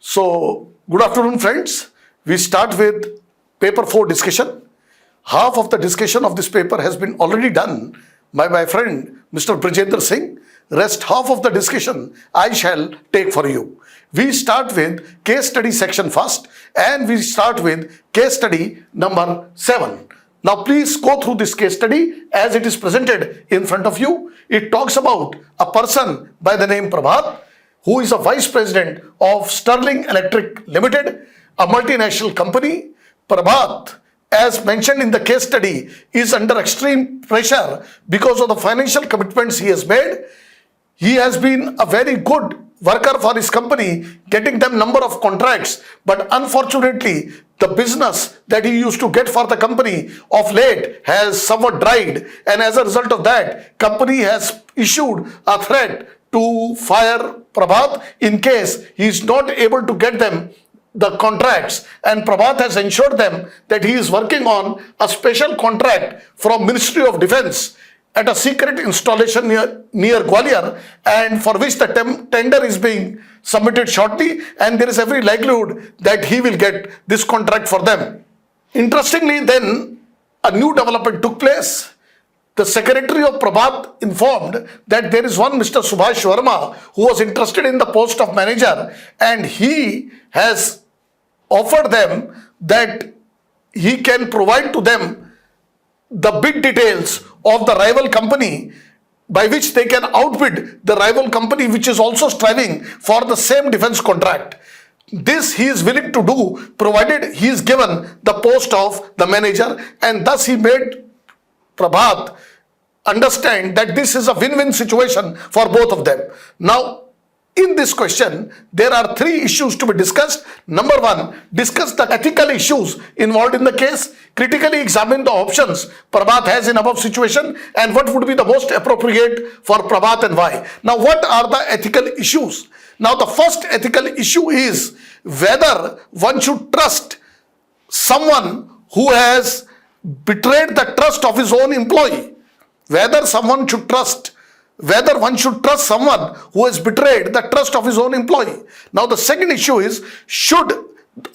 So, good afternoon, friends. We start with paper 4 discussion. Half of the discussion of this paper has been already done by my friend Mr. Brajendra Singh. Rest half of the discussion I shall take for you. We start with case study section first, and we start with case study number 7. Now please go through this case study as it is presented in front of you. It talks about a person by the name Prabhat, who is a vice president of Sterling Electric Limited, a multinational company. Prabhat, as mentioned in the case study, is under extreme pressure because of the financial commitments he has made. He has been a very good worker for his company, getting them number of contracts, but unfortunately the business that he used to get for the company of late has somewhat dried, and as a result of that, company has issued a threat to fire Prabhat in case he is not able to get them the contracts, and Prabhat has ensured them that he is working on a special contract from Ministry of Defence at a secret installation near Gwalior, and for which the tender is being submitted shortly, and there is every likelihood that he will get this contract for them. Interestingly, then a new development took place. The secretary of Prabhat informed that there is one Mr. Subhash Verma who was interested in the post of manager, and he has offered them that he can provide to them the bid details of the rival company by which they can outbid the rival company which is also striving for the same defense contract. This he is willing to do provided he is given the post of the manager, and thus he made Prabhat understand that this is a win-win situation for both of them. Now, in this question, there are 3 issues to be discussed. Number 1, discuss the ethical issues involved in the case. Critically examine the options Prabhat has in above situation and what would be the most appropriate for Prabhat and why. Now, what are the ethical issues? Now, the first ethical issue is whether one should trust someone who has betrayed the trust of his own employee. Whether one should trust someone who has betrayed the trust of his own employee. Now, the second issue is, should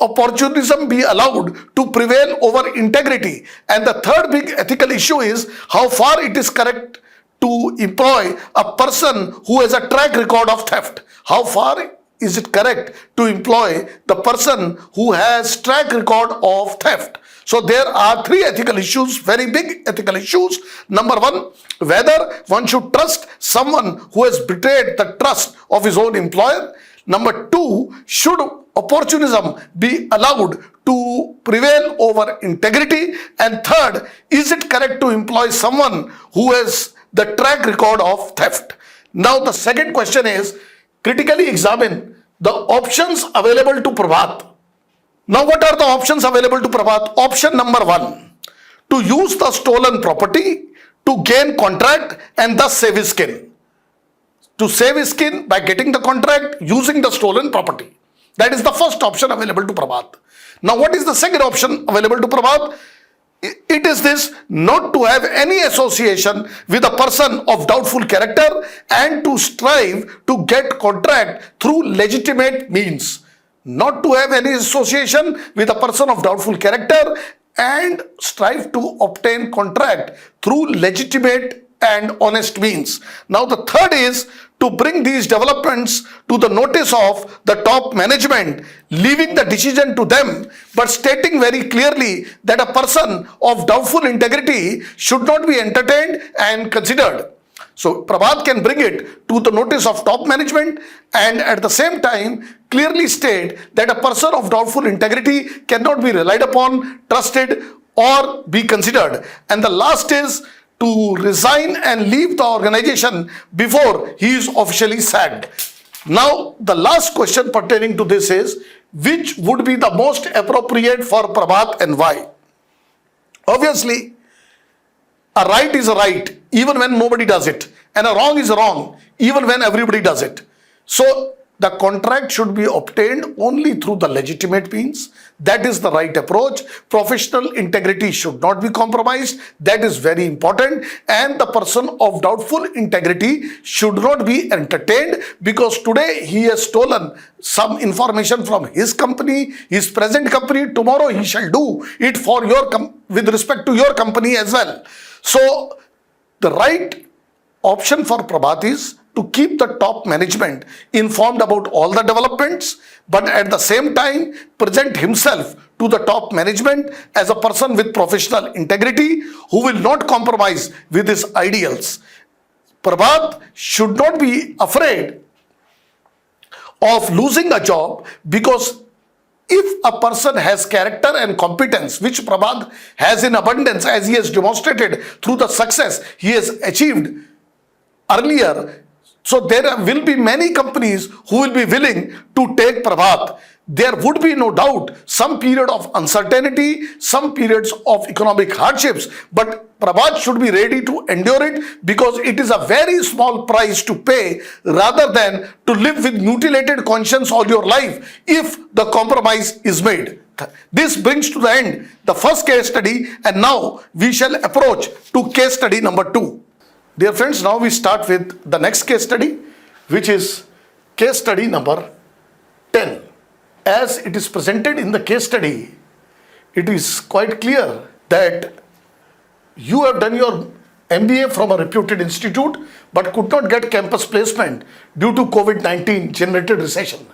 opportunism be allowed to prevail over integrity? And the third big ethical issue is how far it is correct to employ a person who has a track record of theft. How far is it correct to employ the person who has track record of theft? So there are 3 ethical issues, very big ethical issues. Number 1, whether one should trust someone who has betrayed the trust of his own employer. Number 2, should opportunism be allowed to prevail over integrity? And third, is it correct to employ someone who has the track record of theft? Now the second question is, critically examine the options available to Prabhat. Now, what are the options available to Prabhat? Option number 1, to use the stolen property to gain contract and thus save his skin. To save his skin by getting the contract using the stolen property. That is the first option available to Prabhat. Now, what is the second option available to Prabhat? It is this: not to have any association with a person of doubtful character and to strive to get contract through legitimate means. Not to have any association with a person of doubtful character and strive to obtain contract through legitimate and honest means. Now the third is to bring these developments to the notice of the top management, leaving the decision to them, but stating very clearly that a person of doubtful integrity should not be entertained and considered. So Prabhat can bring it to the notice of top management and at the same time clearly state that a person of doubtful integrity cannot be relied upon, trusted or be considered. And the last is to resign and leave the organization before he is officially sacked. Now the last question pertaining to this is, which would be the most appropriate for Prabhat and why? Obviously, a right is a right even when nobody does it, and a wrong is a wrong even when everybody does it. So the contract should be obtained only through the legitimate means. That is the right approach. Professional integrity should not be compromised. That is very important. And the person of doubtful integrity should not be entertained, because today he has stolen some information from his company, his present company. Tomorrow he shall do it for your with respect to your company as well. So the right option for Prabhat is to keep the top management informed about all the developments, but at the same time present himself to the top management as a person with professional integrity who will not compromise with his ideals. Prabhat should not be afraid of losing a job, because if a person has character and competence, which Prabhat has in abundance, as he has demonstrated through the success he has achieved earlier, so there will be many companies who will be willing to take Prabhat. There would be no doubt some period of uncertainty, some periods of economic hardships, but Prabhat should be ready to endure it, because it is a very small price to pay rather than to live with mutilated conscience all your life if the compromise is made. This brings to the end the first case study, and now we shall approach to case study number 2. Dear friends, now we start with the next case study, which is case study number 10. As it is presented in the case study, it is quite clear that you have done your MBA from a reputed institute but could not get campus placement due to COVID-19 generated recession.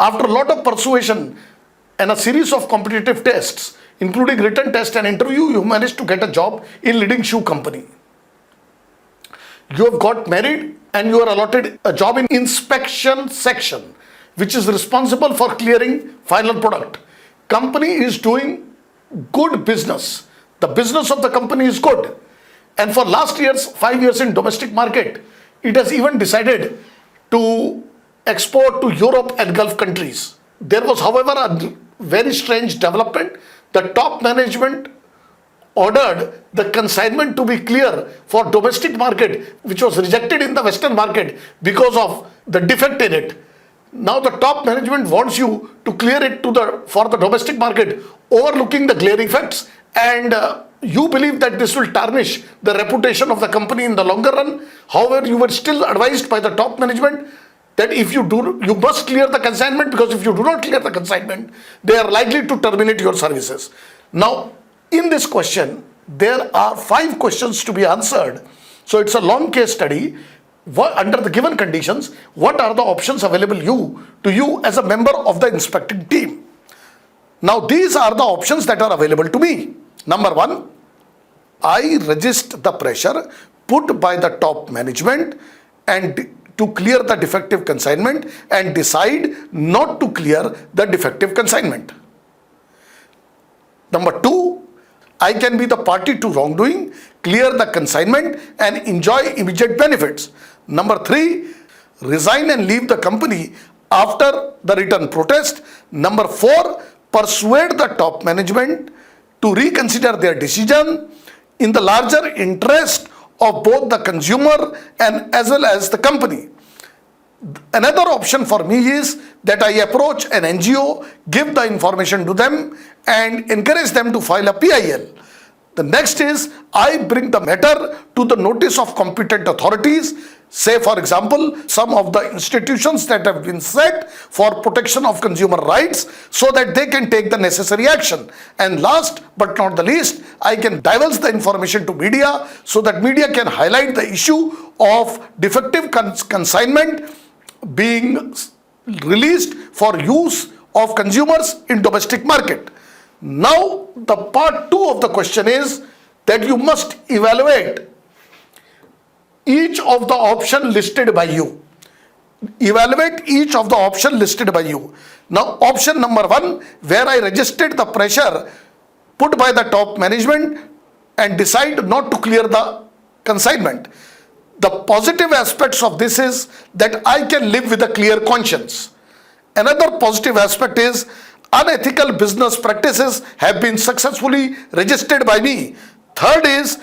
After a lot of persuasion and a series of competitive tests, including written test and interview, you managed to get a job in leading shoe company. You have got married and you are allotted a job in inspection section, which is responsible for clearing final product. Company is doing good business. The business of the company is good. And for last 5 years in domestic market, it has even decided to export to Europe and Gulf countries. There was, however, a very strange development. The top management ordered the consignment to be clear for domestic market, which was rejected in the Western market because of the defect in it. Now the top management wants you to clear it for the domestic market, overlooking the glaring facts, and you believe that this will tarnish the reputation of the company in the longer run. However, you were still advised by the top management that if you do, you must clear the consignment, because if you do not clear the consignment, they are likely to terminate your services. Now, in this question, there are 5 questions to be answered. So it's a long case study. Under the given conditions, what are the options available to you as a member of the inspecting team? Now, these are the options that are available to me. Number 1, I resist the pressure put by the top management and to clear the defective consignment and decide not to clear the defective consignment. Number 2, I can be the party to wrongdoing, clear the consignment and enjoy immediate benefits. Number 3, resign and leave the company after the written protest. Number 4, persuade the top management to reconsider their decision in the larger interest of both the consumer and as well as the company. Another option for me is that I approach an NGO, give the information to them and encourage them to file a PIL. The next is I bring the matter to the notice of competent authorities, say for example some of the institutions that have been set for protection of consumer rights, so that they can take the necessary action. And last but not the least, I can divulge the information to media so that media can highlight the issue of defective consignment being released for use of consumers in domestic market. Now the part 2 of the question is that you must evaluate each of the option listed by you. Evaluate each of the option listed by you. Now option number 1, where I resisted the pressure put by the top management and decide not to clear the consignment. The positive aspects of this is that I can live with a clear conscience. Another positive aspect is unethical business practices have been successfully registered by me. Third is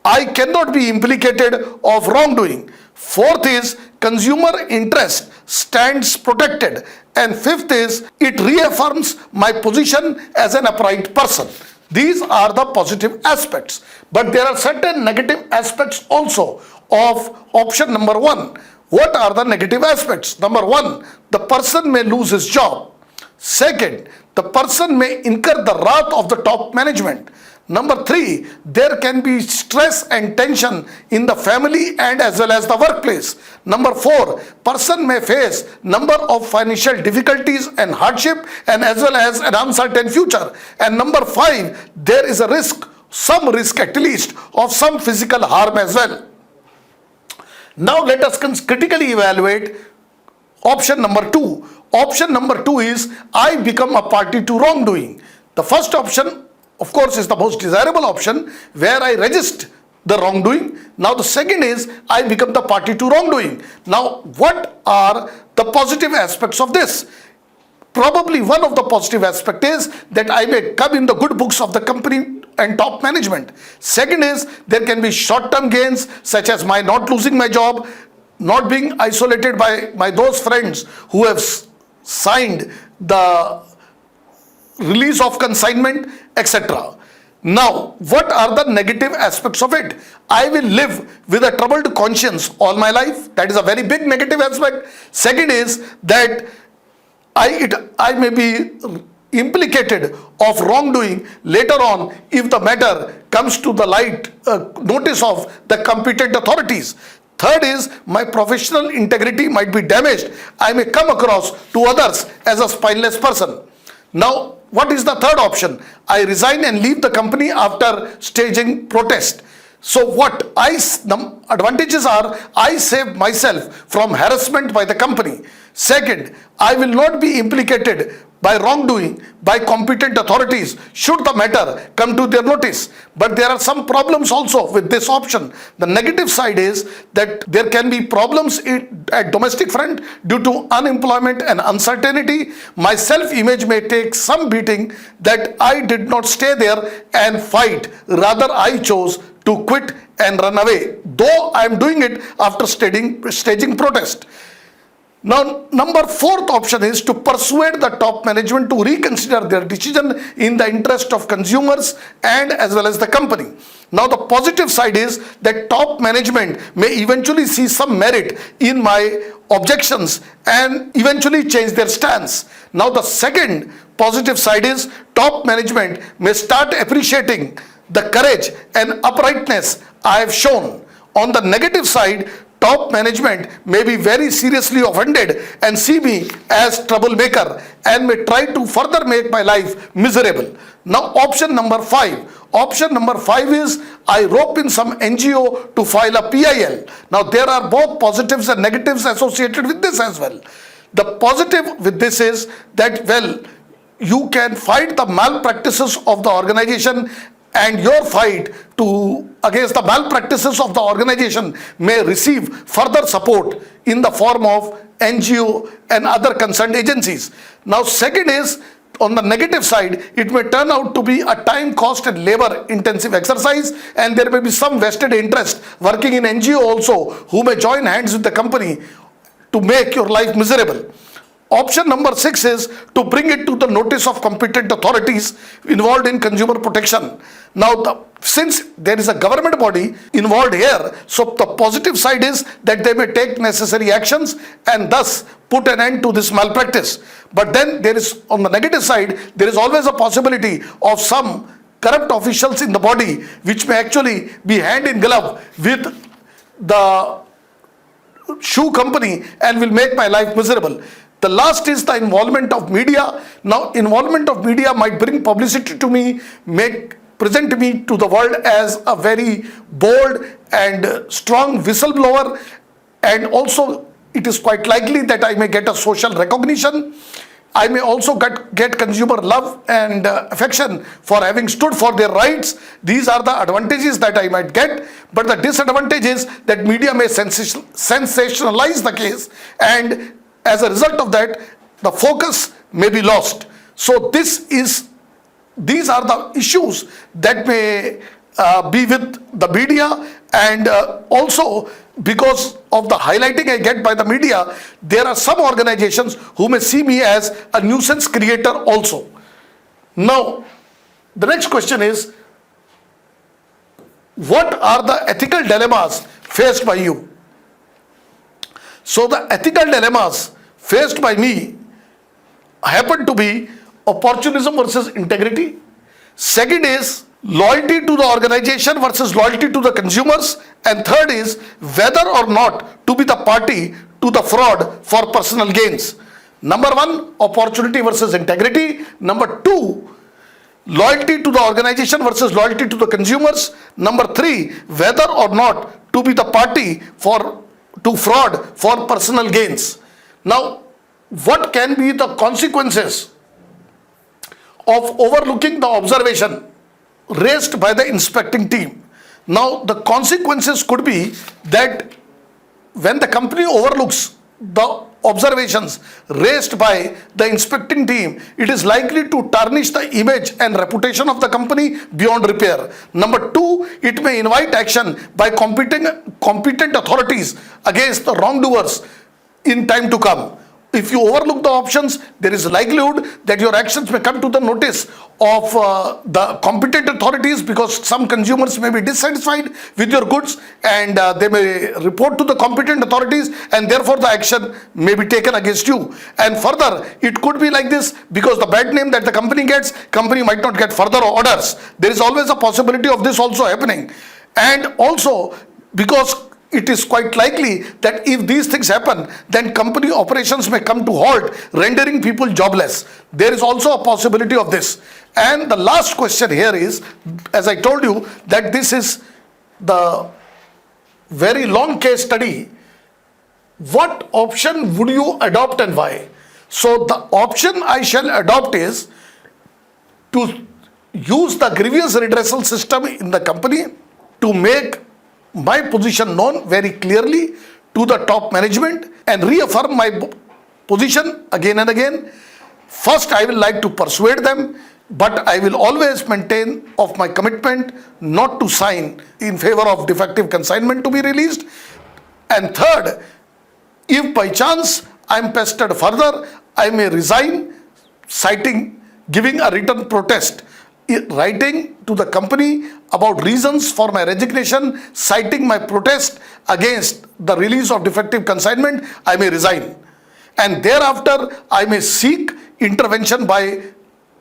I cannot be implicated of wrongdoing. Fourth is consumer interest stands protected. And fifth is, it reaffirms my position as an upright person. These are the positive aspects. But there are certain negative aspects also of option number 1. What are the negative aspects? Number 1, the person may lose his job. Second, the person may incur the wrath of the top management. Number 3, there can be stress and tension in the family and as well as the workplace. Number 4, person may face number of financial difficulties and hardship and as well as an uncertain future. And number 5, there is a risk, some risk at least, of some physical harm as well. Now let us critically evaluate option number 2. Option number 2 is, I become a party to wrongdoing. The first option, of course, is the most desirable option, where I resist the wrongdoing. Now the second is, I become the party to wrongdoing. Now what are the positive aspects of this? Probably one of the positive aspects is that I may come in the good books of the company and top management. Second is, there can be short-term gains such as my not losing my job, not being isolated by those friends who have signed the release of consignment, etc. Now, what are the negative aspects of it? I will live with a troubled conscience all my life. That is a very big negative aspect. Second is that I may be implicated of wrongdoing later on if the matter comes to the light notice of the competent authorities. Third is, my professional integrity might be damaged. I may come across to others as a spineless person. Now, what is the third option? I resign and leave the company after staging protest. So what the advantages are, I save myself from harassment by the company. Second, I will not be implicated by wrongdoing by competent authorities should the matter come to their notice. But there are some problems also with this option. The negative side is that there can be problems at domestic front due to unemployment and uncertainty. My self-image may take some beating that I did not stay there and fight. Rather, I chose to quit and run away, though I am doing it after staging protest. Now, number 4th option is to persuade the top management to reconsider their decision in the interest of consumers and as well as the company. Now, the positive side is that top management may eventually see some merit in my objections and eventually change their stance. Now, the second positive side is top management may start appreciating the courage and uprightness I have shown. On the negative side, top management may be very seriously offended and see me as troublemaker and may try to further make my life miserable. Now, option number 5. Option number 5 is, I rope in some NGO to file a PIL. Now, there are both positives and negatives associated with this as well. The positive with this is that, well, you can fight the malpractices of the organization, and your fight against the malpractices of the organization may receive further support in the form of NGO and other concerned agencies. Now, second is, on the negative side, it may turn out to be a time, cost and labor intensive exercise, and there may be some vested interest working in NGO also who may join hands with the company to make your life miserable. Option number 6 is to bring it to the notice of competent authorities involved in consumer protection. Now, since there is a government body involved here, so the positive side is that they may take necessary actions and thus put an end to this malpractice. But then there is, on the negative side, there is always a possibility of some corrupt officials in the body which may actually be hand in glove with the shoe company and will make my life miserable. The last is the involvement of media. Now, involvement of media might bring publicity to me, present me to the world as a very bold and strong whistleblower, and also it is quite likely that I may get a social recognition. I may also get consumer love and affection for having stood for their rights. These are the advantages that I might get, but the disadvantage is that media may sensationalize the case, and as a result of that, the focus may be lost. So these are the issues that may be with the media, and also because of the highlighting I get by the media, there are some organizations who may see me as a nuisance creator also. Now, the next question is, what are the ethical dilemmas faced by you? So the ethical dilemmas faced by me happen to be opportunism versus integrity. Second is loyalty to the organization versus loyalty to the consumers. And third is whether or not to be the party to the fraud for personal gains. Number one, opportunity versus integrity. Number two, loyalty to the organization versus loyalty to the consumers. Number three, whether or not to be the party to fraud for personal gains. Now, what can be the consequences of overlooking the observation raised by the inspecting team? Now, the consequences could be that when the company overlooks the observations raised by the inspecting team, it is likely to tarnish the image and reputation of the company beyond repair. Number two, it may invite action by competent authorities against the wrongdoers in time to come. If you overlook the options, there is likelihood that your actions may come to the notice of the competent authorities, because some consumers may be dissatisfied with your goods and they may report to the competent authorities, and therefore the action may be taken against you. And further, it could be like this, because the bad name that the company gets, company might not get further orders. There is always a possibility of this also happening. And also, because it is quite likely that if these things happen, then company operations may come to halt, rendering people jobless. There is also a possibility of this. And the last question here is, as I told you, that this is the very long case study. What option would you adopt and why? So the option I shall adopt is to use the grievance redressal system in the company to make my position known very clearly to the top management and reaffirm my position again and again. First, I will like to persuade them, but I will always maintain of my commitment not to sign in favor of defective consignment to be released. And third, if by chance I am pestered further, I may resign, giving a written protest, writing to the company about reasons for my resignation, citing my protest against the release of defective consignment, I may resign. And thereafter, I may seek intervention by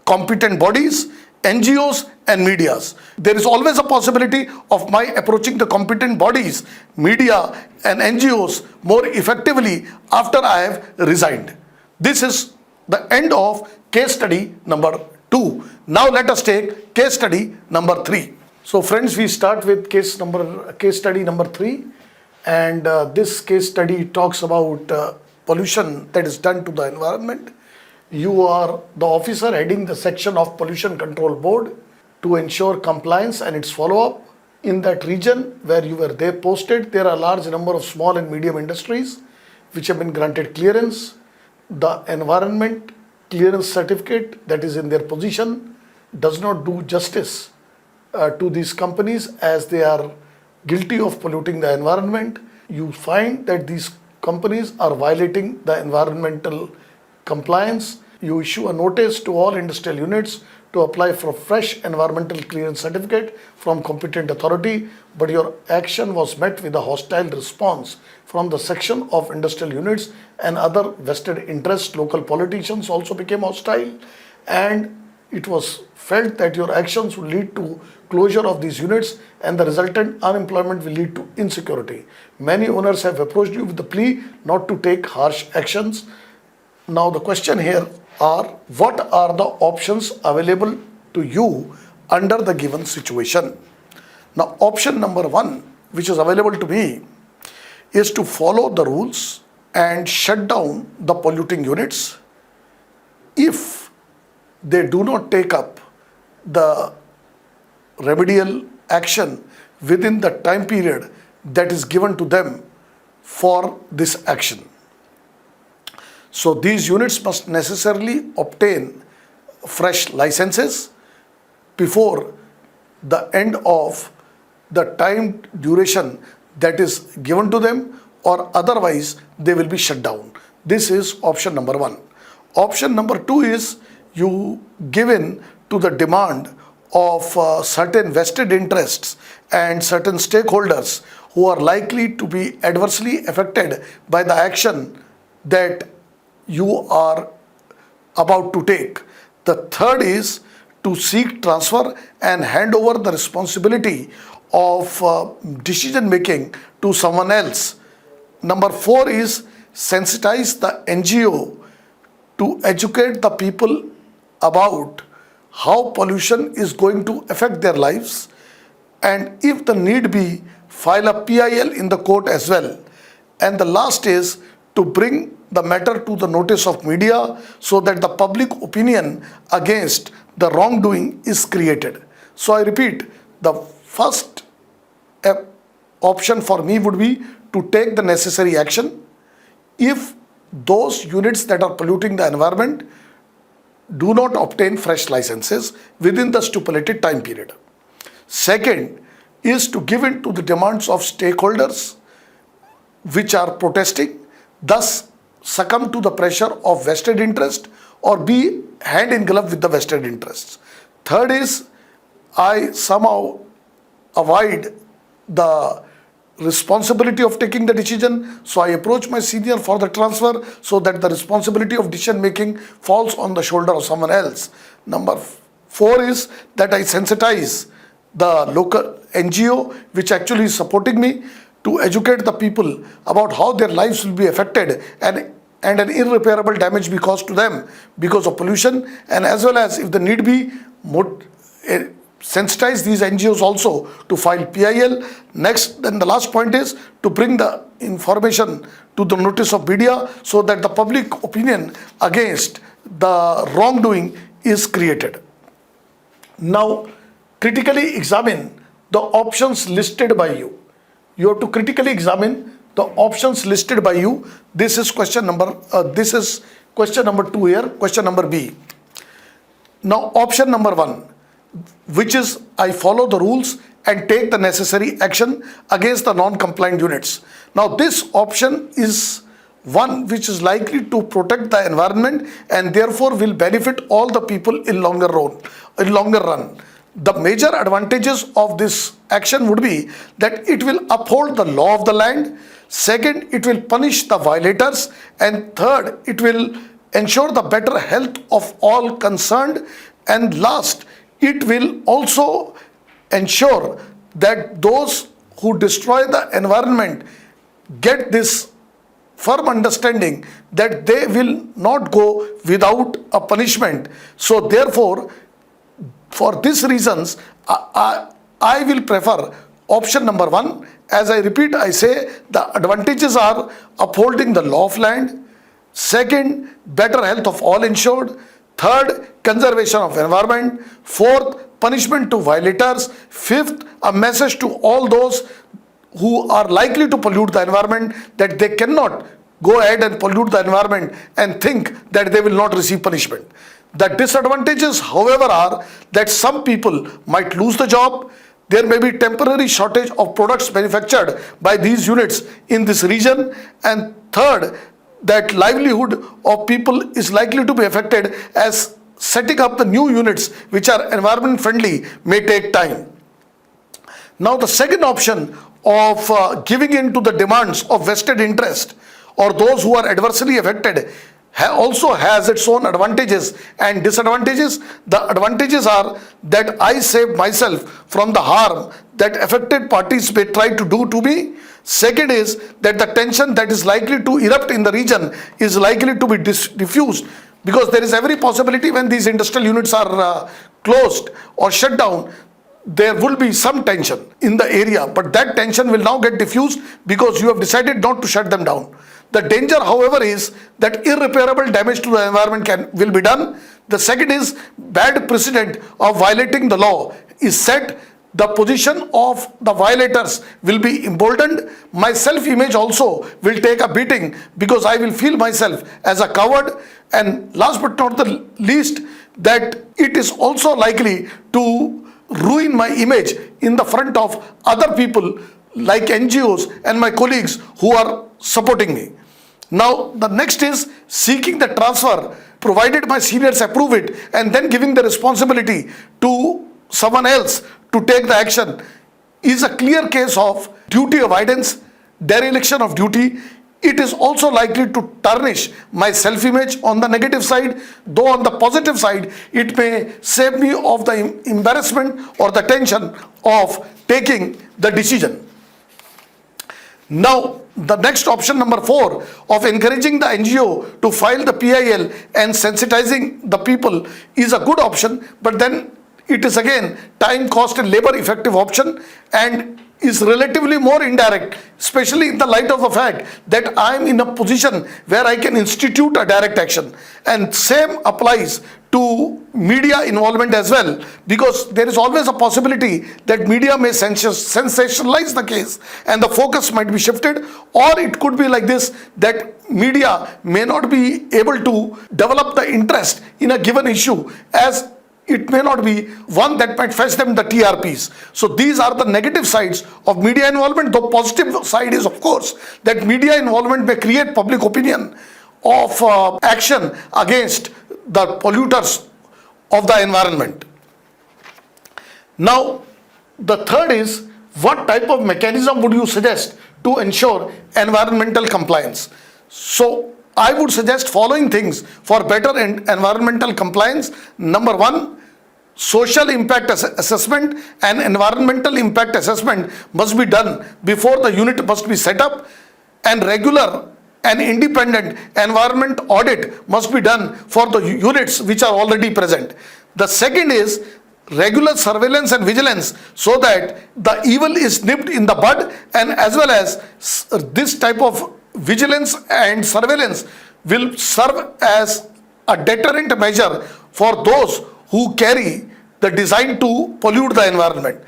competent bodies, NGOs and medias. There is always a possibility of my approaching the competent bodies, media and NGOs more effectively after I have resigned. This is the end of case study number 2. Now let us take case study number 3. So friends, we start with case study number 3, and this case study talks about pollution that is done to the environment. You are the officer heading the section of Pollution Control Board to ensure compliance and its follow-up. In that region where you were there posted, there are a large number of small and medium industries which have been granted clearance. The environment clearance certificate that is in their position does not do justice to these companies, as they are guilty of polluting the environment. You find that these companies are violating the environmental compliance. You issue a notice to all industrial units to apply for a fresh environmental clearance certificate from competent authority, but your action was met with a hostile response from the section of industrial units and other vested interests. Local politicians also became hostile, and it was felt that your actions will lead to closure of these units and the resultant unemployment will lead to insecurity. Many owners have approached you with the plea not to take harsh actions. Now the question here are, what are the options available to you under the given situation? Now option number 1, which is available to me, is to follow the rules and shut down the polluting units if they do not take up the remedial action within the time period that is given to them for this action. So these units must necessarily obtain fresh licenses before the end of the time duration that is given to them, or otherwise they will be shut down. This is option number 1. Option number 2 is you give in to the demand of certain vested interests and certain stakeholders who are likely to be adversely affected by the action that you are about to take. The third is to seek transfer and hand over the responsibility of decision making to someone else. Number 4 is sensitize the NGO to educate the people about how pollution is going to affect their lives, and if the need be, file a PIL in the court as well. And the last is to bring the matter to the notice of media so that the public opinion against the wrongdoing is created. So I repeat, the first option for me would be to take the necessary action if those units that are polluting the environment do not obtain fresh licenses within the stipulated time period. Second is to give in to the demands of stakeholders which are protesting, thus succumb to the pressure of vested interest or be hand in glove with the vested interests. Third is I somehow avoid the responsibility of taking the decision, so I approach my senior for the transfer so that the responsibility of decision making falls on the shoulder of someone else. Number 4 is that I sensitize the local NGO which actually is supporting me to educate the people about how their lives will be affected and an irreparable damage be caused to them because of pollution, and as well as if the need be sensitize these NGOs also to file PIL. Next, then the last point is to bring the information to the notice of media so that the public opinion against the wrongdoing is created. Now, critically examine the options listed by you. You have to critically examine the options listed by you. This is question number 2 here, question number B. Now, option number 1, which is I follow the rules and take the necessary action against the non-compliant units. Now, this option is one which is likely to protect the environment and therefore will benefit all the people in longer run. The major advantages of this action would be that it will uphold the law of the land. Second, it will punish the violators. And third, it will ensure the better health of all concerned. And last, it will also ensure that those who destroy the environment get this firm understanding that they will not go without a punishment. So therefore, for these reasons, I will prefer option number 1. As I repeat, I say the advantages are upholding the law of land. Second, better health of all insured. Third, conservation of environment. Fourth, punishment to violators. Fifth, a message to all those who are likely to pollute the environment that they cannot go ahead and pollute the environment and think that they will not receive punishment. The disadvantages, however, are that some people might lose the job. There may be temporary shortage of products manufactured by these units in this region. And third, that livelihood of people is likely to be affected as setting up the new units which are environment friendly may take time. Now, the second option of giving in to the demands of vested interest or those who are adversely affected also has its own advantages and disadvantages. The advantages are that I save myself from the harm that affected parties may try to do to me. Second is that the tension that is likely to erupt in the region is likely to be diffused, because there is every possibility when these industrial units are closed or shut down, there will be some tension in the area, but that tension will now get diffused because you have decided not to shut them down. The danger, however, is that irreparable damage to the environment will be done. The second is bad precedent of violating the law is set. The position of the violators will be emboldened. My self-image also will take a beating because I will feel myself as a coward. And last but not the least, that it is also likely to ruin my image in the front of other people like NGOs and my colleagues who are supporting me. Now, the next is seeking the transfer, provided my seniors approve it, and then giving the responsibility to someone else to take the action is a clear case of duty avoidance, dereliction of duty. It is also likely to tarnish my self-image on the negative side, though on the positive side, it may save me of the embarrassment or the tension of taking the decision. Now, the next option, number 4, of encouraging the NGO to file the PIL and sensitizing the people is a good option, but then it is again time, cost and labor effective option and is relatively more indirect, especially in the light of the fact that I am in a position where I can institute a direct action. And same applies to media involvement as well, because there is always a possibility that media may sensationalize the case and the focus might be shifted, or it could be like this, that media may not be able to develop the interest in a given issue, as it may not be one that might fetch them the TRPs. So these are the negative sides of media involvement. The positive side is, of course, that media involvement may create public opinion of action against the polluters of the environment. Now, the third is, what type of mechanism would you suggest to ensure environmental compliance? So I would suggest following things for better environmental compliance. Number 1, social impact assessment and environmental impact assessment must be done before the unit must be set up, and regular and independent environment audit must be done for the units which are already present. The second is regular surveillance and vigilance, so that the evil is nipped in the bud, and as well as this type of vigilance and surveillance will serve as a deterrent measure for those who carry the design to pollute the environment.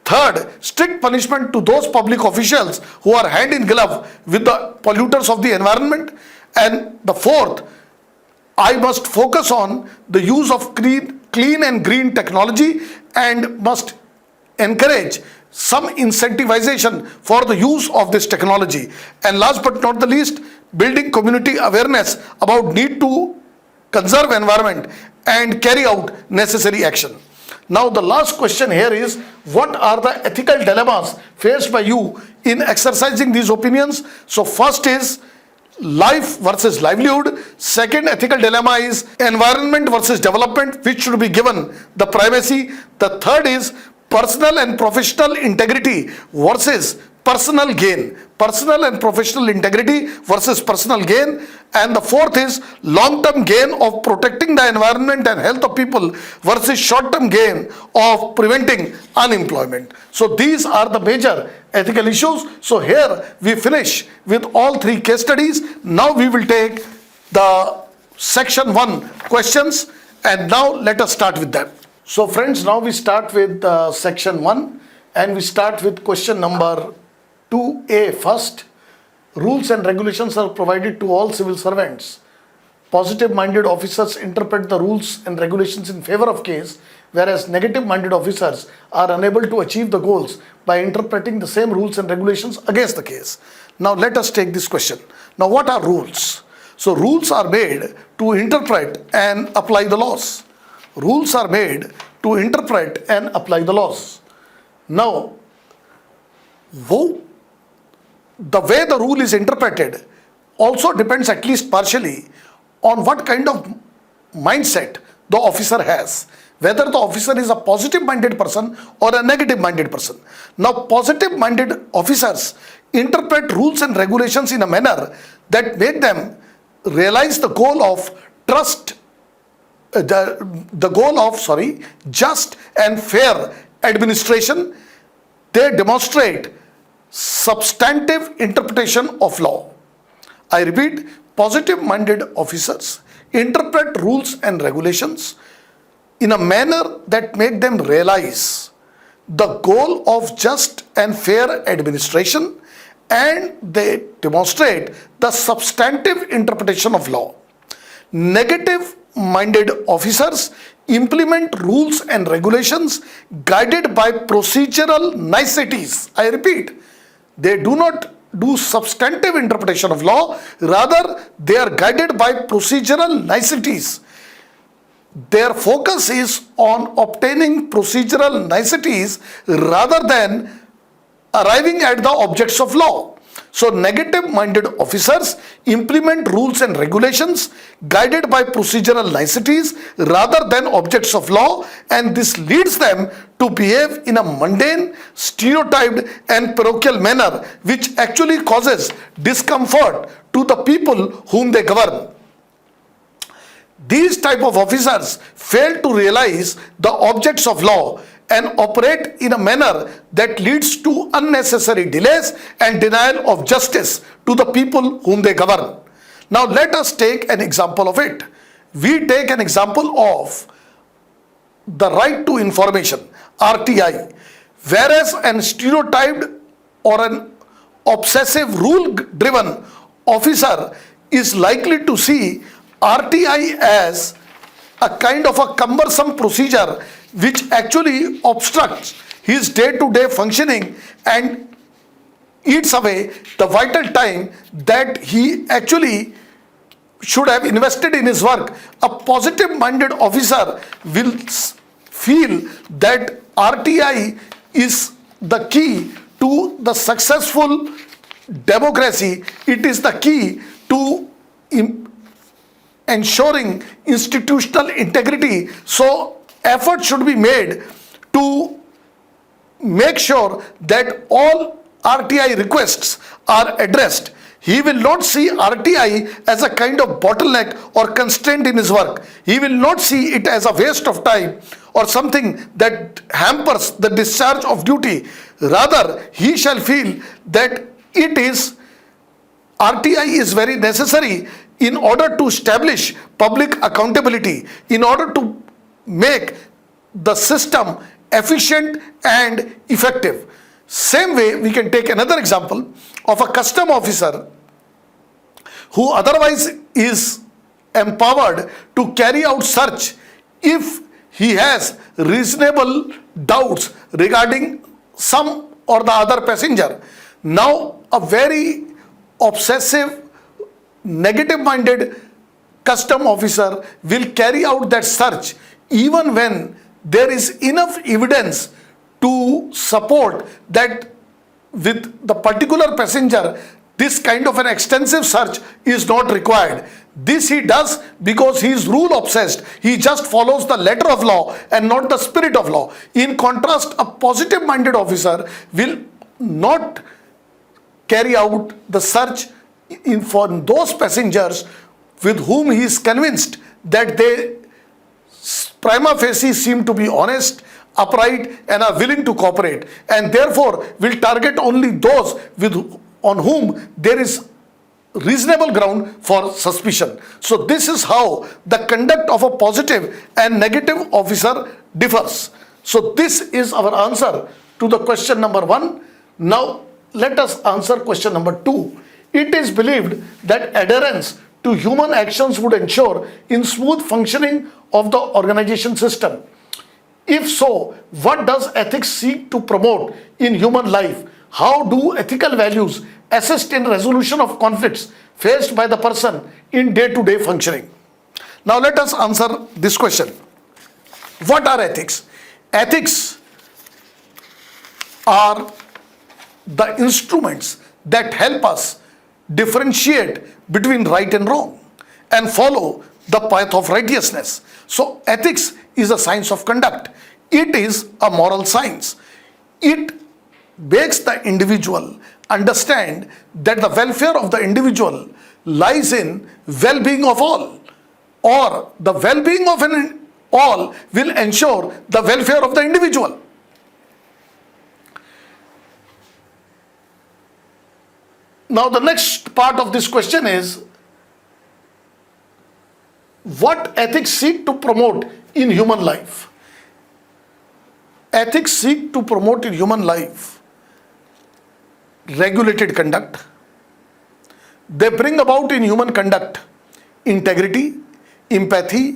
Third, strict punishment to those public officials who are hand in glove with the polluters of the environment. And the fourth, I must focus on the use of clean and green technology and must encourage some incentivization for the use of this technology. And last but not the least, building community awareness about need to conserve environment and carry out necessary action. Now, the last question here is, what are the ethical dilemmas faced by you in exercising these opinions? So first is life versus livelihood. Second ethical dilemma is environment versus development, which should be given the primacy. The third is personal and professional integrity versus personal gain. Personal and professional integrity versus personal gain. And the fourth is long-term gain of protecting the environment and health of people versus short-term gain of preventing unemployment. So these are the major ethical issues. So here we finish with all 3 case studies. Now we will take the section 1 questions, and now let us start with them. So friends, now we start with section 1, and we start with question number 2A first. Rules and regulations are provided to all civil servants. Positive-minded officers interpret the rules and regulations in favor of case, whereas negative-minded officers are unable to achieve the goals by interpreting the same rules and regulations against the case. Now let us take this question. Now, what are rules? So rules are made to interpret and apply the laws. Rules are made to interpret and apply the laws. Now, the way the rule is interpreted also depends, at least partially, on what kind of mindset the officer has, whether the officer is a positive-minded person or a negative-minded person. Now, positive-minded officers interpret rules and regulations in a manner that make them realize the goal of just and fair administration. They demonstrate substantive interpretation of law. I repeat, positive-minded officers interpret rules and regulations in a manner that make them realize the goal of just and fair administration, and they demonstrate the substantive interpretation of law. Negative-minded officers implement rules and regulations guided by procedural niceties. I repeat, They do not do substantive interpretation of law, rather they are guided by procedural niceties. Their focus is on obtaining procedural niceties rather than arriving at the objects of law. So negative-minded officers implement rules and regulations guided by procedural niceties rather than objects of law, and this leads them to behave in a mundane, stereotyped and parochial manner, which actually causes discomfort to the people whom they govern. These type of officers fail to realize the objects of law and operate in a manner that leads to unnecessary delays and denial of justice to the people whom they govern. Now let us take an example of it. We take an example of the right to information, RTI, whereas an stereotyped or an obsessive rule-driven officer is likely to see RTI as a kind of a cumbersome procedure which actually obstructs his day-to-day functioning and eats away the vital time that he actually should have invested in his work. A positive-minded officer will feel that RTI is the key to the successful democracy. It is the key to ensuring institutional integrity. So effort should be made to make sure that all RTI requests are addressed. He will not see RTI as a kind of bottleneck or constraint in his work. He will not see it as a waste of time or something that hampers the discharge of duty. Rather, he shall feel that RTI is very necessary in order to establish public accountability, in order to make the system efficient and effective. Same way, we can take another example of a custom officer who otherwise is empowered to carry out search if he has reasonable doubts regarding some or the other passenger. Now, a very obsessive, negative-minded custom officer will carry out that search even when there is enough evidence to support that with the particular passenger this kind of an extensive search is not required. This he does because he is rule obsessed. He just follows the letter of law and not the spirit of law. In contrast, a positive minded officer will not carry out the search for those passengers with whom he is convinced that they prima facie seem to be honest, upright and are willing to cooperate, and therefore will target only those on whom there is reasonable ground for suspicion. So this is how the conduct of a positive and negative officer differs. So this is our answer to the question number 1. Now let us answer question number 2. It is believed that adherence to human actions would ensure in smooth functioning of the organization system. If so, what does ethics seek to promote in human life? How do ethical values assist in resolution of conflicts faced by the person in day-to-day functioning? Now let us answer this question. What are ethics? Ethics are the instruments that help us differentiate between right and wrong and follow the path of righteousness. So ethics is a science of conduct. It is a moral science. It makes the individual understand that the welfare of the individual lies in well-being of all, or the well-being of all will ensure the welfare of the individual. Now the next part of this question is, what ethics seek to promote in human life? Ethics seek to promote in human life regulated conduct. They bring about in human conduct integrity, empathy,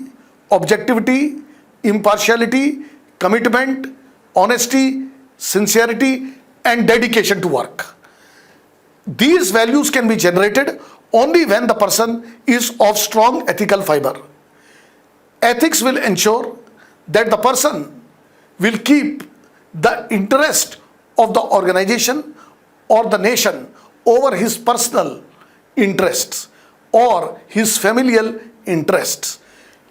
objectivity, impartiality, commitment, honesty, sincerity, and dedication to work. These values can be generated only when the person is of strong ethical fiber. Ethics will ensure that the person will keep the interest of the organization or the nation over his personal interests or his familial interests.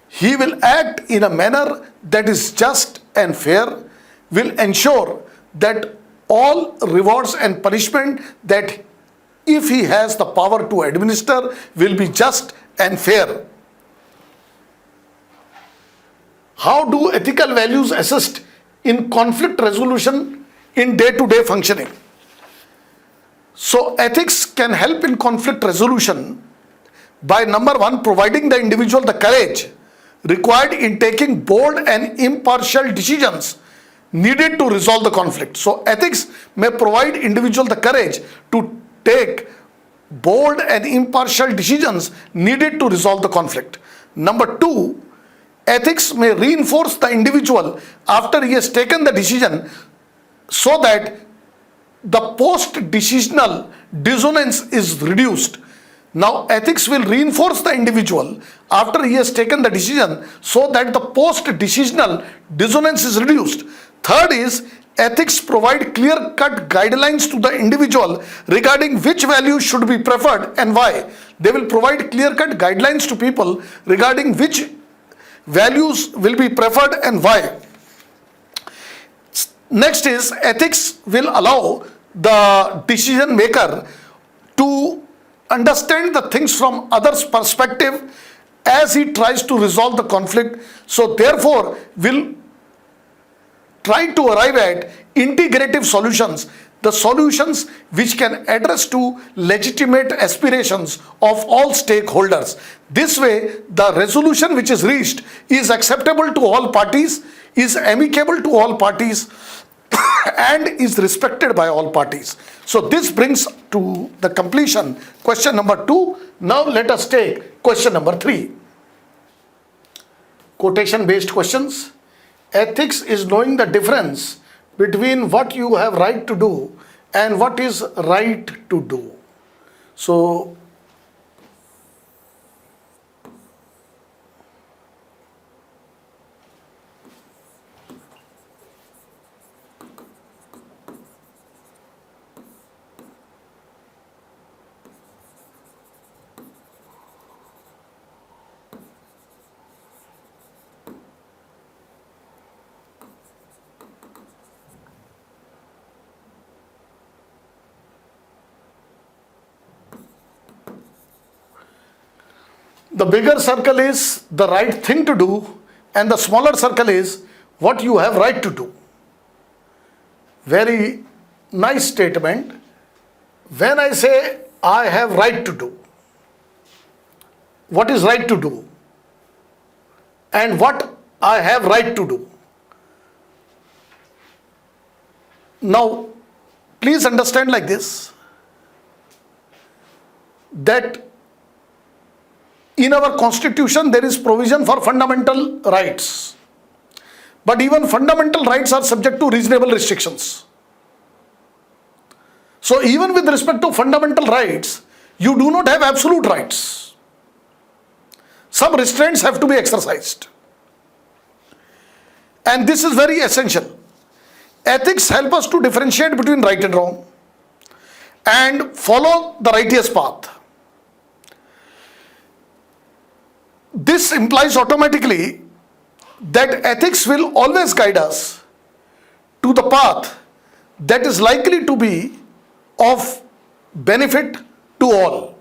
He will act in a manner that is just and fair, will ensure that all rewards and punishment that if he has the power to administer will be just and fair. How do ethical values assist in conflict resolution in day-to-day functioning? So ethics can help in conflict resolution by number one, providing the individual the courage required in taking bold and impartial decisions needed to resolve the conflict. So ethics may provide individual the courage to take bold and impartial decisions needed to resolve the conflict. Number two, ethics may reinforce the individual after he has taken the decision so that the post-decisional dissonance is reduced. Now, ethics will reinforce the individual after he has taken the decision so that the post-decisional dissonance is reduced. Third is, ethics provide clear-cut guidelines to the individual regarding which values should be preferred and why. They will provide clear-cut guidelines to people regarding which values will be preferred and why. Next is, ethics will allow the decision maker to understand the things from others' perspective as he tries to resolve the conflict. So therefore, will try to arrive at integrative solutions, the solutions which can address to legitimate aspirations of all stakeholders. This way, the resolution which is reached is acceptable to all parties, is amicable to all parties, and is respected by all parties. So this brings to the completion question number 2. Now let us take question number 3. Quotation based questions. Ethics is knowing the difference between what you have right to do and what is right to do. So the bigger circle is the right thing to do and the smaller circle is what you have right to do. Very nice statement. When I say I have right to do, what is right to do and what I have right to do. Now, please understand like this, that in our constitution there is provision for fundamental rights, but even fundamental rights are subject to reasonable restrictions. So even with respect to fundamental rights, you do not have absolute rights. Some restraints have to be exercised, and this is very essential. Ethics help us to differentiate between right and wrong and follow the righteous path. This implies automatically that ethics will always guide us to the path that is likely to be of benefit to all.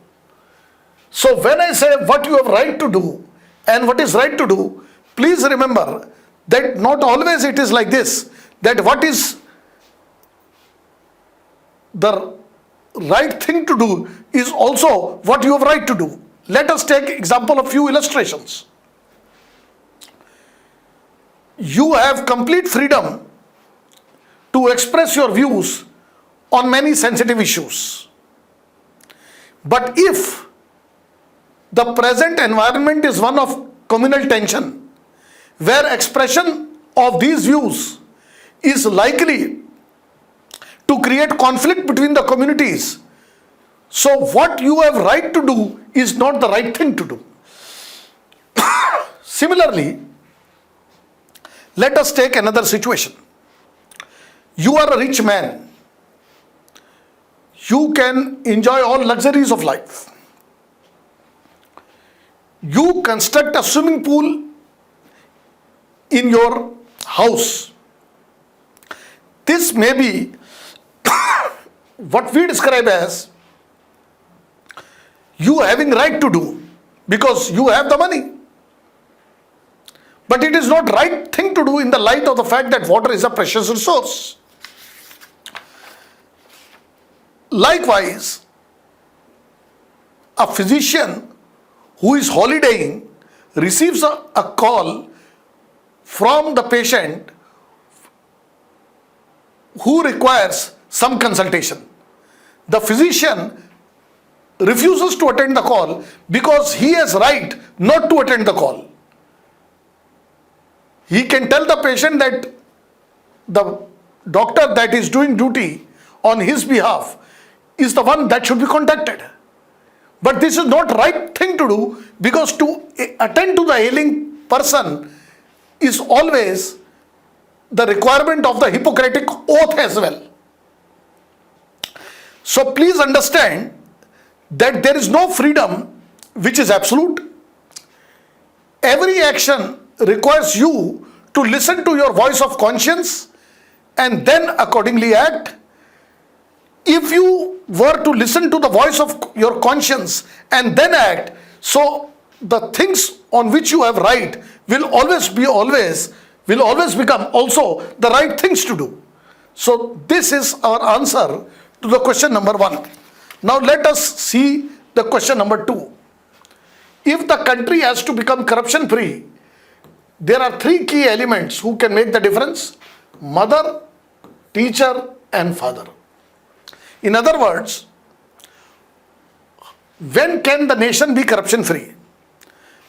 So when I say what you have right to do and what is right to do, please remember that not always it is like this, that what is the right thing to do is also what you have right to do. Let us take example of few illustrations. You have complete freedom to express your views on many sensitive issues. But if the present environment is one of communal tension, where expression of these views is likely to create conflict between the communities, So what you have right to do is not the right thing to do. Similarly, let us take another situation. You are a rich man. You can enjoy all luxuries of life. You construct a swimming pool in your house. This may be what we describe as you having right to do because you have the money. But it is not right thing to do in the light of the fact that water is a precious resource. Likewise, a physician who is holidaying receives a call from the patient who requires some consultation. The physician refuses to attend the call because he has right not to attend the call. He can tell the patient that the doctor that is doing duty on his behalf is the one that should be contacted. But this is not right thing to do because to attend to the ailing person is always the requirement of the Hippocratic oath as well. So please understand that there is no freedom which is absolute. Every action requires you to listen to your voice of conscience and then accordingly act. If you were to listen to the voice of your conscience and then act, so the things on which you have right will always become also the right things to do. So this is our answer to the question number 1. Now let us see the question number 2. If the country has to become corruption free, there are 3 key elements who can make the difference: mother, teacher and father. In other words, when can the nation be corruption free?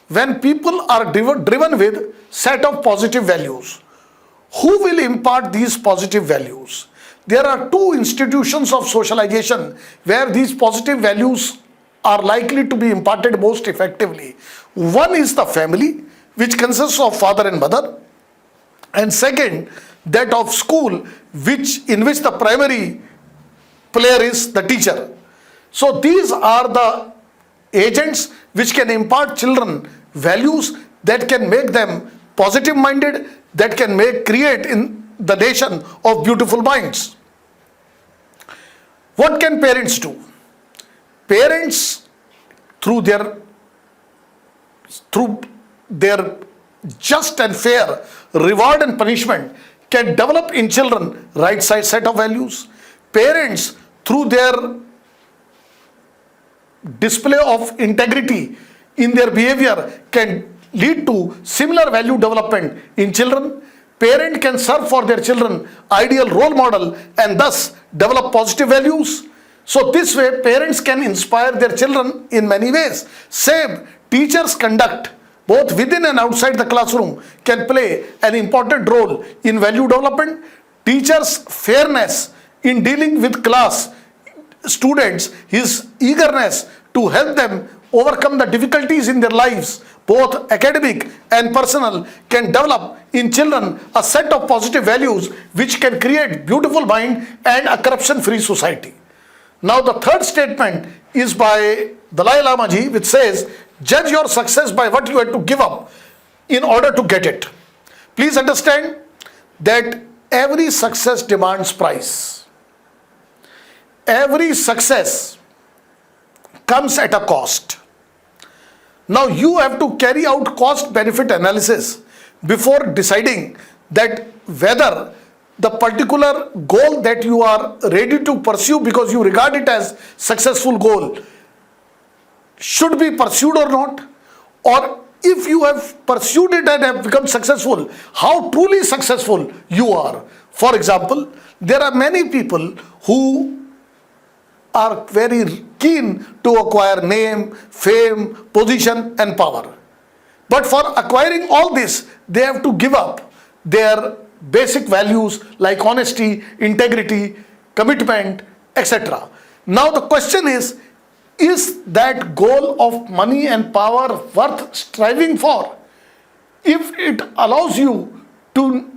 When people are driven with set of positive values. Who will impart these positive values? There are 2 institutions of socialization where these positive values are likely to be imparted most effectively. One is the family, which consists of father and mother, and second, that of school, in which the primary player is the teacher. So these are the agents which can impart children values that can make them positive minded, that can create in the nation of beautiful minds. What can parents do? Parents, through their just and fair reward and punishment, can develop in children right set of values. Parents, through their display of integrity in their behavior, can lead to similar value development in children. Parent can serve for their children ideal role model and thus develop positive values. So this way parents can inspire their children in many ways. Same, teachers' conduct both within and outside the classroom can play an important role in value development. Teachers' fairness in dealing with class students, his eagerness to help them overcome the difficulties in their lives, both academic and personal, can develop in children a set of positive values which can create beautiful mind and a corruption-free society. Now the third statement is by Dalai Lama ji, which says, judge your success by what you had to give up in order to get it. Please understand that every success demands price. Every success comes at a cost. Now you have to carry out cost-benefit analysis before deciding that whether the particular goal that you are ready to pursue because you regard it as successful goal should be pursued or not, or if you have pursued it and have become successful, how truly successful you are. For example, there are many people who are very keen to acquire name, fame, position and power. But for acquiring all this, they have to give up their basic values like honesty, integrity, commitment, etc. Now the question is Is that goal of money and power worth striving for? If it allows you to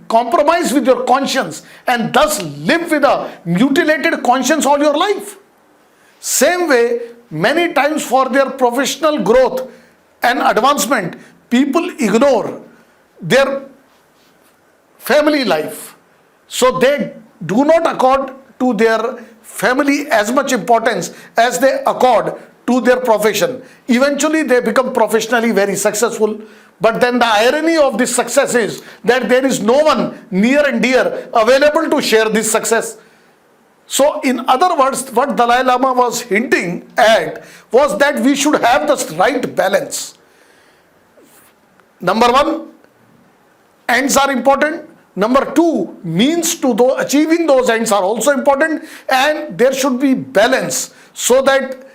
compromise with your conscience and thus live with a mutilated conscience all your life. Same way, many times for their professional growth and advancement, people ignore their family life. So they do not accord to their family as much importance as they accord to their profession. Eventually they become professionally very successful, but then the irony of this success is that there is no one near and dear available to share this success. So in other words, what Dalai Lama was hinting at was that we should have the right balance. Number one, ends are important. Number two, means to achieving those ends are also important, and there should be balance so that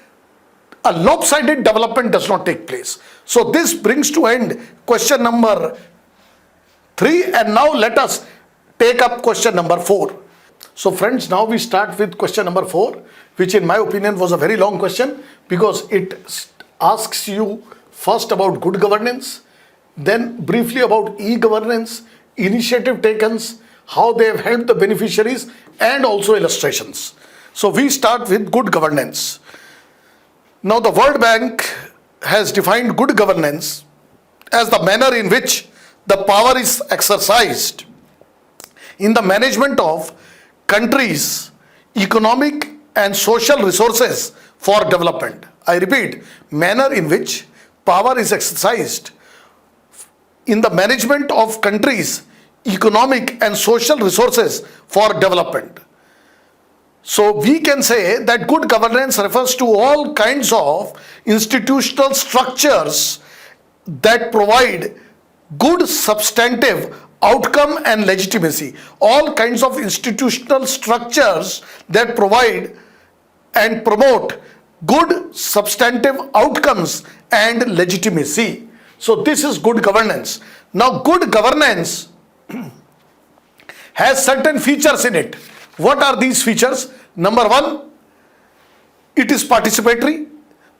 a lopsided development does not take place. So this brings to end question number 3, and now let us take up question number 4. So friends, now we start with question number 4, which in my opinion was a very long question because it asks you first about good governance, then briefly about e-governance, initiative taken, how they have helped the beneficiaries, and also illustrations. So we start with good governance. Now the World Bank has defined good governance as the manner in which the power is exercised in the management of countries' economic and social resources for development. I repeat, manner in which power is exercised in the management of countries' economic and social resources for development. So we can say that good governance refers to all kinds of institutional structures that provide good substantive outcome and legitimacy. All kinds of institutional structures that provide and promote good substantive outcomes and legitimacy. So this is good governance. Now good governance has certain features in it. What are these features? Number 1, it is participatory.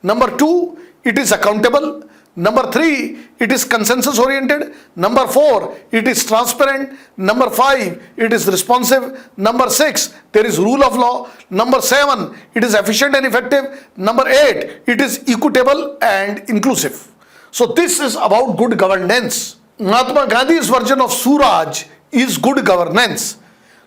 Number 2, it is accountable. Number 3, it is consensus oriented. Number 4, it is transparent. Number 5, it is responsive. Number 6, there is rule of law. Number 7, it is efficient and effective. Number 8, it is equitable and inclusive. So this is about good governance. Mahatma Gandhi's version of Suraj is good governance.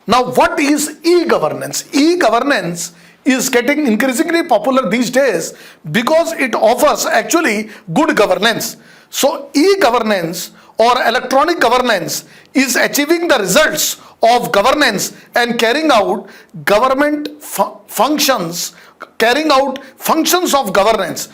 Now what is e-governance? E-governance is getting increasingly popular these days because it offers actually good governance. So e-governance or electronic governance is achieving the results of governance and carrying out government functions, carrying out functions of governance.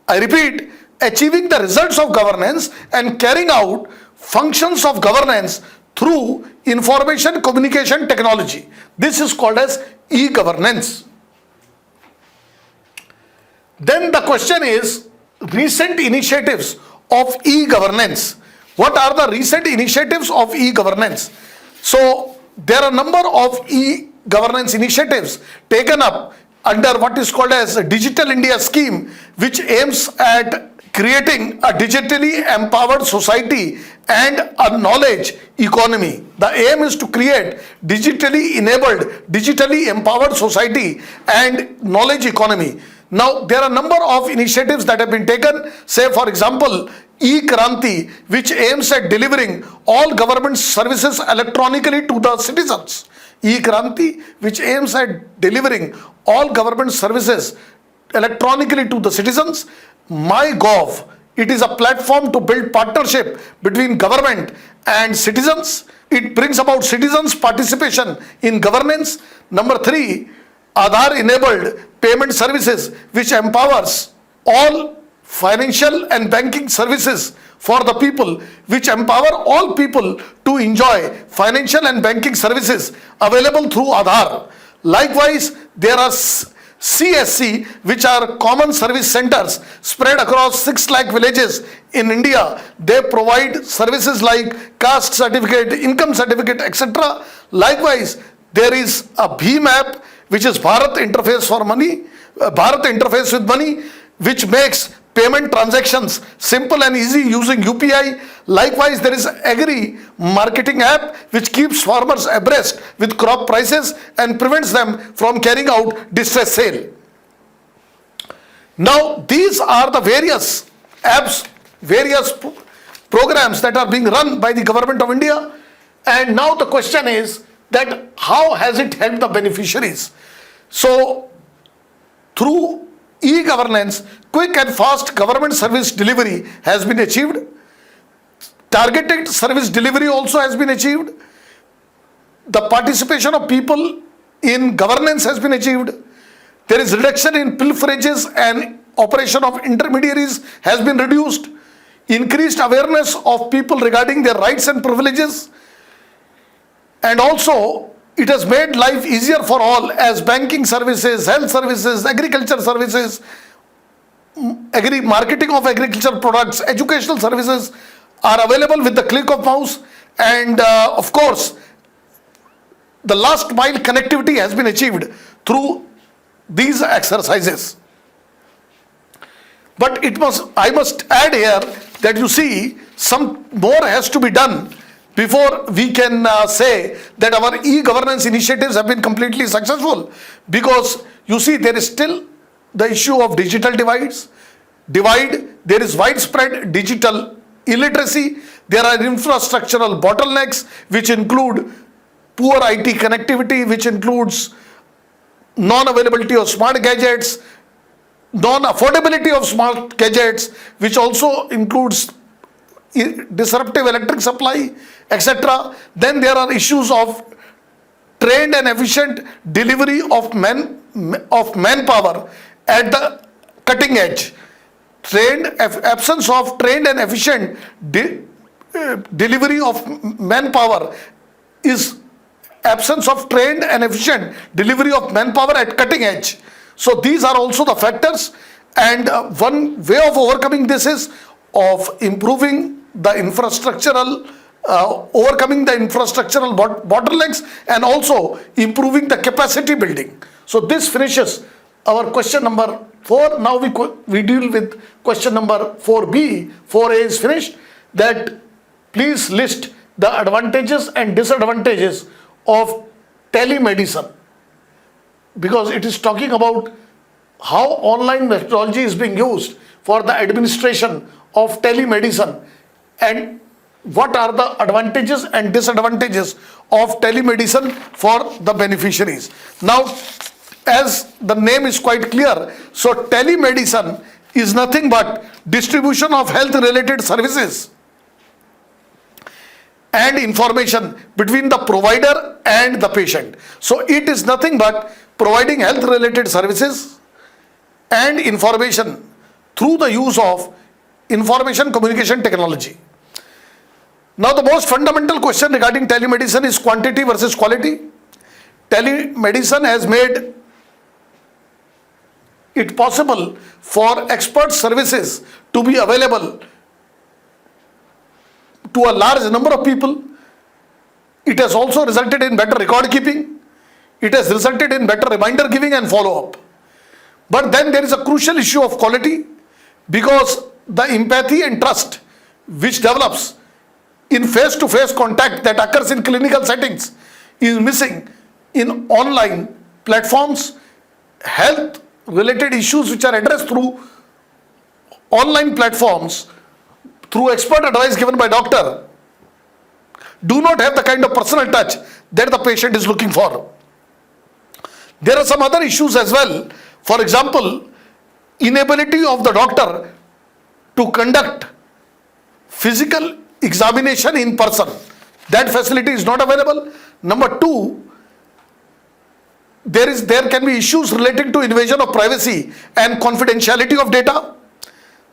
I repeat, achieving the results of governance and carrying out functions of governance through information communication technology. This is called as e-governance. Then the question is recent initiatives of e-governance. What are the recent initiatives of e-governance? So there are a number of e-governance initiatives taken up under what is called as a Digital India scheme, which aims at creating a digitally empowered society and a knowledge economy. The aim is to create digitally enabled, digitally empowered society and knowledge economy. Now, there are a number of initiatives that have been taken, say for example, e-Kranti, which aims at delivering all government services electronically to the citizens. E-Kranti, which aims at delivering all government services electronically to the citizens. MyGov, it is a platform to build partnership between government and citizens. It brings about citizens' participation in governance. Number 3, Aadhaar enabled payment services, which empowers all financial and banking services for the people, which empower all people to enjoy financial and banking services available through Aadhaar. Likewise, there are CSC, which are common service centers spread across 6 lakh villages in India. They provide services like caste certificate, income certificate, etc. Likewise, there is a BHIM app, which is Bharat Interface for Money, Bharat interface with money, which makes payment transactions simple and easy using UPI. Likewise, there is Agri marketing app which keeps farmers abreast with crop prices and prevents them from carrying out distress sale. Now, these are the various apps, various programs that are being run by the government of India. And now the question is that how has it helped the beneficiaries? So, through e-governance, quick and fast government service delivery has been achieved. Targeted service delivery also has been achieved. The participation of people in governance has been achieved. There is reduction in pilferages and operation of intermediaries has been reduced. Increased awareness of people regarding their rights and privileges. And also, it has made life easier for all as banking services, health services, agriculture services, marketing of agricultural products, educational services are available with the click of mouse. And of course, the last mile connectivity has been achieved through these exercises. But I must add here that you see some more has to be done before we can say that our e-governance initiatives have been completely successful, because you see there is still the issue of digital divide, there is widespread digital illiteracy, there are infrastructural bottlenecks which include poor IT connectivity, which includes non-availability of smart gadgets, non-affordability of smart gadgets, which also includes disruptive electric supply, etc. Then there are issues of trained and efficient delivery of manpower at the cutting edge. Absence of trained and efficient delivery of manpower is absence of trained and efficient delivery of manpower at cutting edge. So these are also the factors, and one way of overcoming this is of improving the infrastructural, overcoming the infrastructural bottlenecks, and also improving the capacity building. So this finishes our question number 4. Now we deal with question number 4B. 4A is finished. That please list the advantages and disadvantages of telemedicine, because it is talking about how online methodology is being used for the administration of telemedicine and what are the advantages and disadvantages of telemedicine for the beneficiaries. Now, as the name is quite clear, so telemedicine is nothing but distribution of health related services and information between the provider and the patient. So it is nothing but providing health related services and information through the use of information communication technology. Now the most fundamental question regarding telemedicine is quantity versus quality. Telemedicine has made it possible for expert services to be available to a large number of people. It has also resulted in better record keeping. It has resulted in better reminder giving and follow up. But then there is a crucial issue of quality, because the empathy and trust which develops in face-to-face contact that occurs in clinical settings is missing in online platforms. Health related issues which are addressed through online platforms, through expert advice given by doctor, do not have the kind of personal touch that the patient is looking for. There are some other issues as well. For example, inability of the doctor to conduct physical examination in person. That facility is not available. Number 2, there can be issues relating to invasion of privacy and confidentiality of data.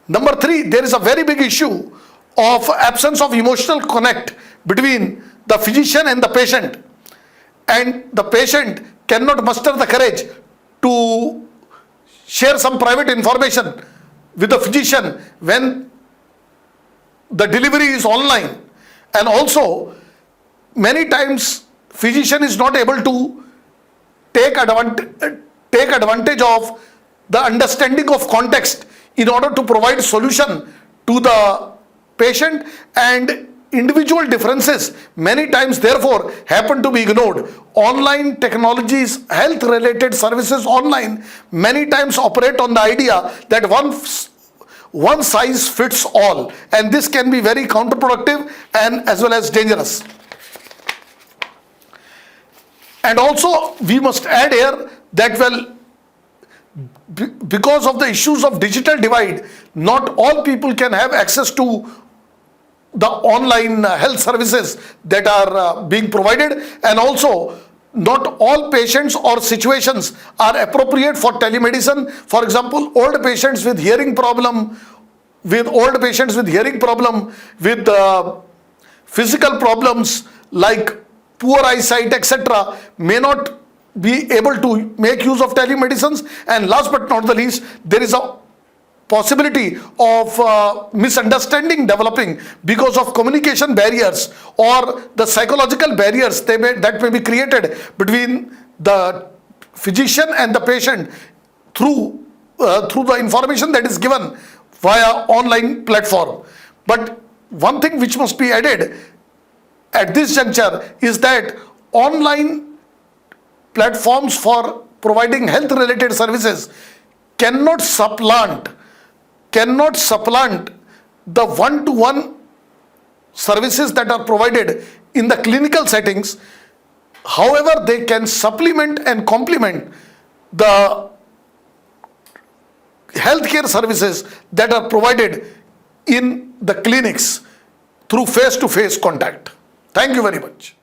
Number 3, there is a very big issue of absence of emotional connect between the physician and the patient, and the patient cannot muster the courage to share some private information with the physician when the delivery is online. And also many times physician is not able to take advantage of the understanding of context in order to provide solution to the patient, and individual differences many times therefore happen to be ignored. Online technologies, health related services online many times operate on the idea that one size fits all, and this can be very counterproductive and as well as dangerous. And also we must add here that, well, because of the issues of digital divide, not all people can have access to the online health services that are being provided, and also not all patients or situations are appropriate for telemedicine. For example, old patients with hearing problem, with physical problems like poor eyesight, etc., may not be able to make use of telemedicines. And last but not the least, there is a possibility of misunderstanding developing because of communication barriers or the psychological barriers that may be created between the physician and the patient through the information that is given via online platform. But one thing which must be added at this juncture is that online platforms for providing health related services cannot supplant the one-to-one services that are provided in the clinical settings. However, they can supplement and complement the healthcare services that are provided in the clinics through face-to-face contact. Thank you very much.